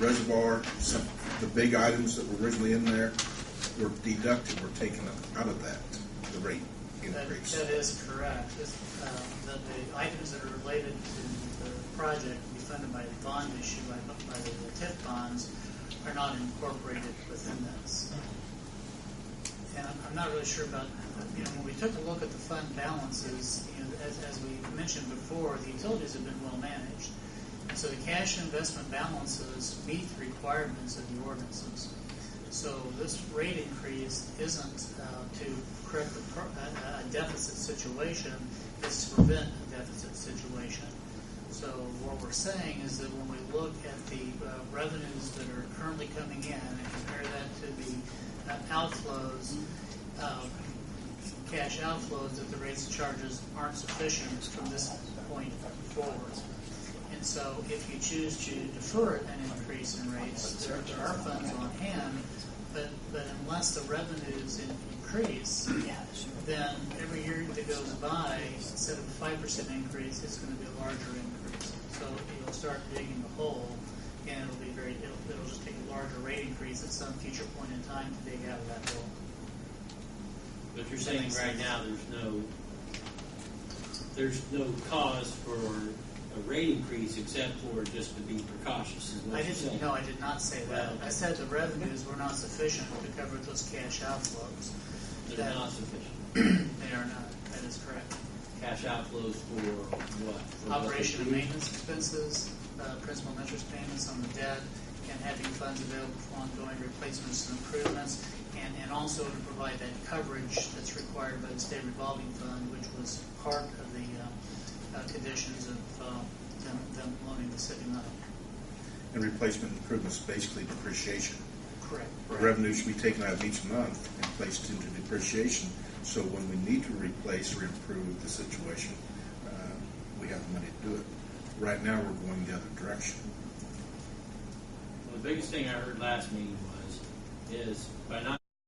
reservoir, the big items that were originally in there were deducted, were taken out of that, the rate increase. That is correct. The items that are related to the project will be funded by the bond issue, by the TIF bonds, are not incorporated within this. And I'm not really sure about, when we took a look at the fund balances, as we mentioned before, the utilities have been well managed. And so the cash investment balances meet the requirements of the ordinances. So this rate increase isn't to correct a deficit situation, it's to prevent a deficit situation. So what we're saying is that when we look at the revenues that are currently coming in and compare that to the outflows, cash outflows, that the rates and charges aren't sufficient from this point forward. And so if you choose to defer an increase in rates, there are funds on hand, but unless the revenues increase, then every year that goes by, instead of a 5% increase, it's going to be a larger increase. So you'll start digging the hole, and it'll just take a larger rate increase at some future point in time to dig out of that hole. But you're saying right now there's no cause for a rate increase except for just to be precautious. I did not say that. I said the revenues were not sufficient to cover those cash outflows. They're not sufficient. They are not. That is correct. Cash outflows for what? For operation and maintenance expenses, principal and interest payments on the debt, and having funds available for ongoing replacements and improvements, and also to provide that coverage that's required by the state revolving fund, which was part of the conditions of them loaning the city money. And replacement improvements, basically depreciation. Correct. The revenue should be taken out of each month and placed into depreciation, so when we need to replace or improve the situation, we have the money to do it. Right now, we're going the other direction. Well, the biggest thing I heard last meeting is by not